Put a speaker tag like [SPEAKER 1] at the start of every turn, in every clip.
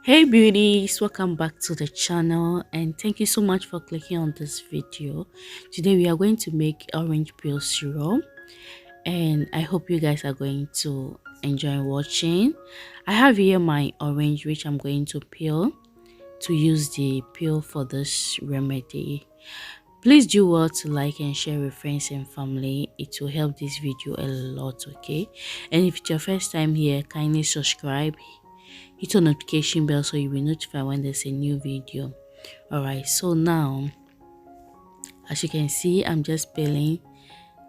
[SPEAKER 1] Hey beauties, welcome back to the channel and thank you so much for clicking on this video. Today we are going to make orange peel serum and I hope you guys are going to enjoy watching. I have here my orange which I'm going to peel to use the peel for this remedy. Please do well to like and share with friends and family. It will help this video a lot, okay? And if it's your first time here, kindly subscribe, hit on notification bell so you'll be notified when there's a new video. Alright, so now as you can see, I'm just peeling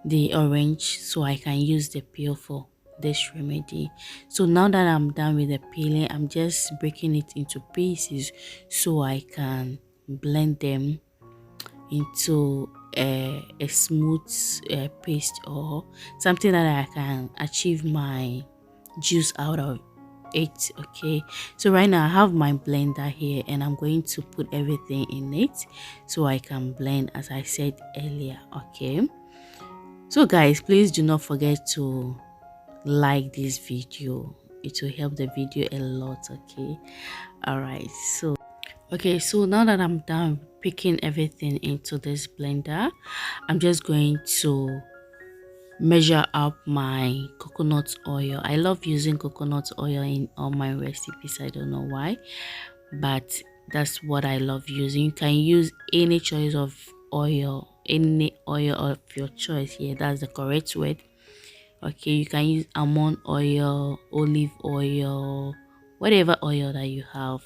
[SPEAKER 1] the orange so I can use the peel for this remedy. So now that I'm done with the peeling, I'm just breaking it into pieces so I can blend them into a smooth paste or something that I can achieve my juice out of it. Okay, so right now I have my blender here and I'm going to put everything in it so I can blend as I said earlier. Okay, so guys, please do not forget to like this video. It will help the video a lot. Okay, all right, so now that I'm done picking everything into this blender, I'm just going to measure up my coconut oil. I love using coconut oil in all my recipes. I don't know why, but that's what I love using. You can use any choice of oil, any oil of your choice. Yeah, that's the correct word. Okay, you can use almond oil, olive oil, whatever oil that you have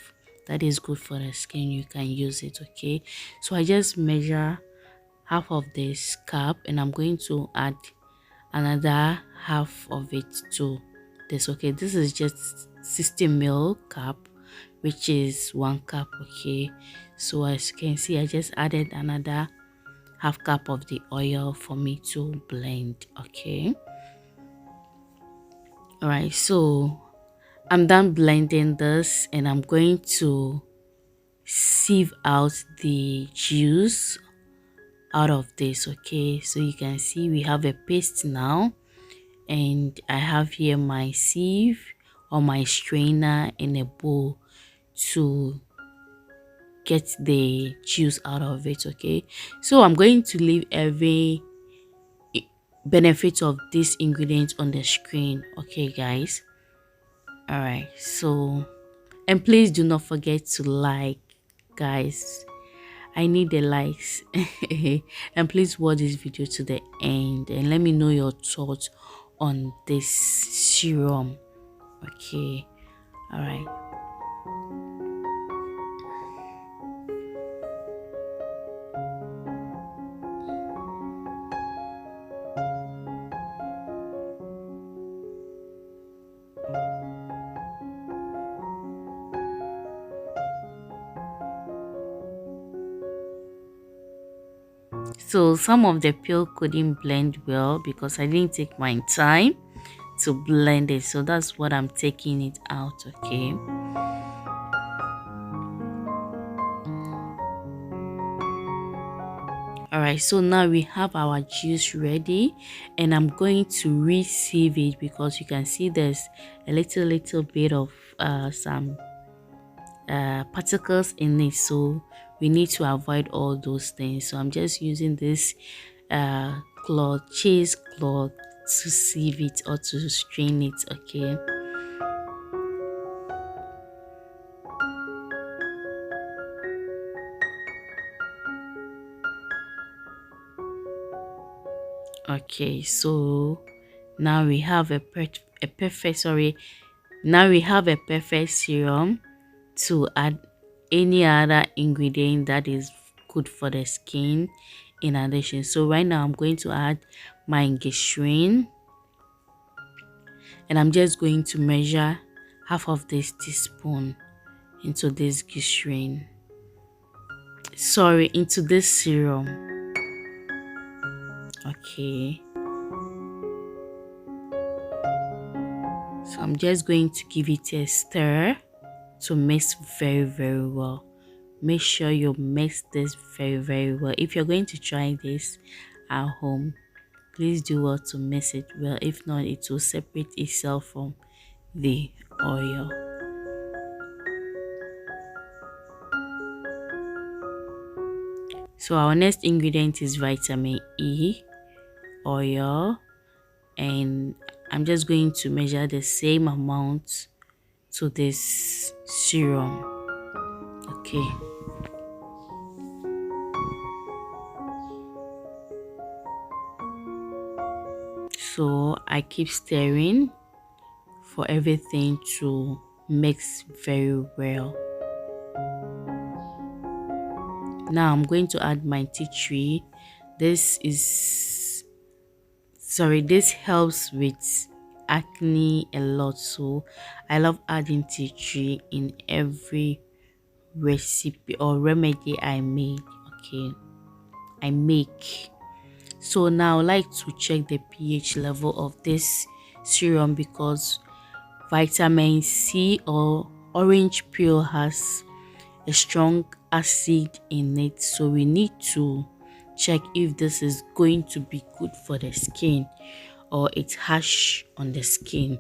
[SPEAKER 1] that is good for the skin, you can use it. Okay, so I just measure half of this cup and I'm going to add another half of it to this. Okay, this is just 60 ml cup, which is 1 cup. Okay, so as you can see, I just added another half cup of the oil for me to blend. Okay, all right, so I'm done blending this and I'm going to sieve out the juice out of this. Okay, so you can see we have a paste now and I have here my sieve or my strainer in a bowl to get the juice out of it. Okay, so I'm going to leave every benefit of this ingredient on the screen. Okay guys, all right, so and please do not forget to like, guys. I need the likes. And please watch this video to the end and let me know your thoughts on this serum. Okay, all right. So some of the peel couldn't blend well because I didn't take my time to blend it, so that's what I'm taking it out. Okay, all right, so now we have our juice ready and I'm going to re-sieve it because you can see there's a little bit of some particles in it, so we need to avoid all those things. So I'm just using this cheese cloth to sieve it or to strain it. Okay, okay, so now we have a perfect now we have a perfect serum to add any other ingredient that is good for the skin in addition. So right now I'm going to add my glycerin and I'm just going to measure half of this teaspoon into this glycerin, sorry, into this serum. Okay, so I'm just going to give it a stir to mix very well. Make sure you mix this very well. If you're going to try this at home, please do well to mix it well. If not, it will separate itself from the oil. So our next ingredient is vitamin E oil, and I'm just going to measure the same amount to this serum. Okay, so I keep stirring for everything to mix very well. Now I'm going to add my tea tree. This helps with acne a lot, so I love adding tea tree in every recipe or remedy I make. Okay, I make. So now I like to check the pH level of this serum, because vitamin C or orange peel has a strong acid in it, so we need to check if this is going to be good for the skin or it's harsh on the skin.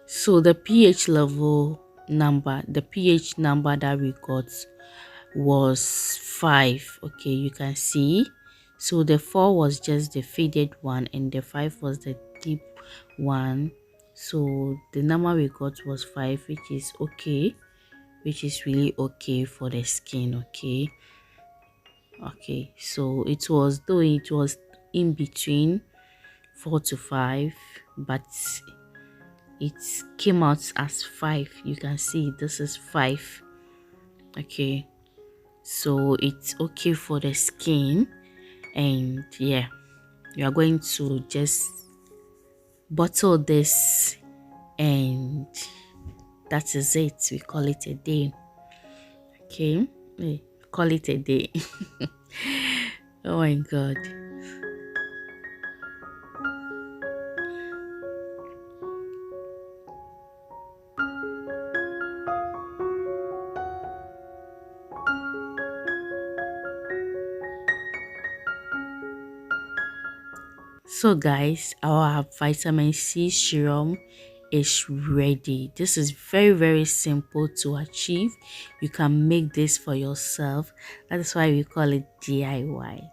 [SPEAKER 1] So the pH number that we got was 5. Okay, you can see. So the 4 was just the faded one and the 5 was the deep one. So the number we got was 5, which is okay, which is really okay for the skin. Okay, so it was, though it was in between 4 to 5, but it came out as 5. You can see this is 5. Okay, so it's okay for the skin. And yeah, you are going to just bottle this, and that is it. We call it a day. Okay, we call it a day. Oh my god. So guys, our vitamin C serum is ready. This is very simple to achieve. You can make this for yourself. That is why we call it DIY.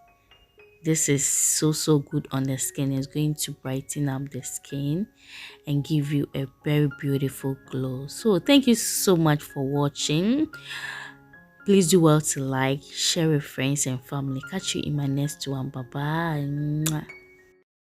[SPEAKER 1] This is so good on the skin. It's going to brighten up the skin and give you a very beautiful glow. So thank you so much for watching. Please do well to like, share with friends and family. Catch you in my next one. Bye bye.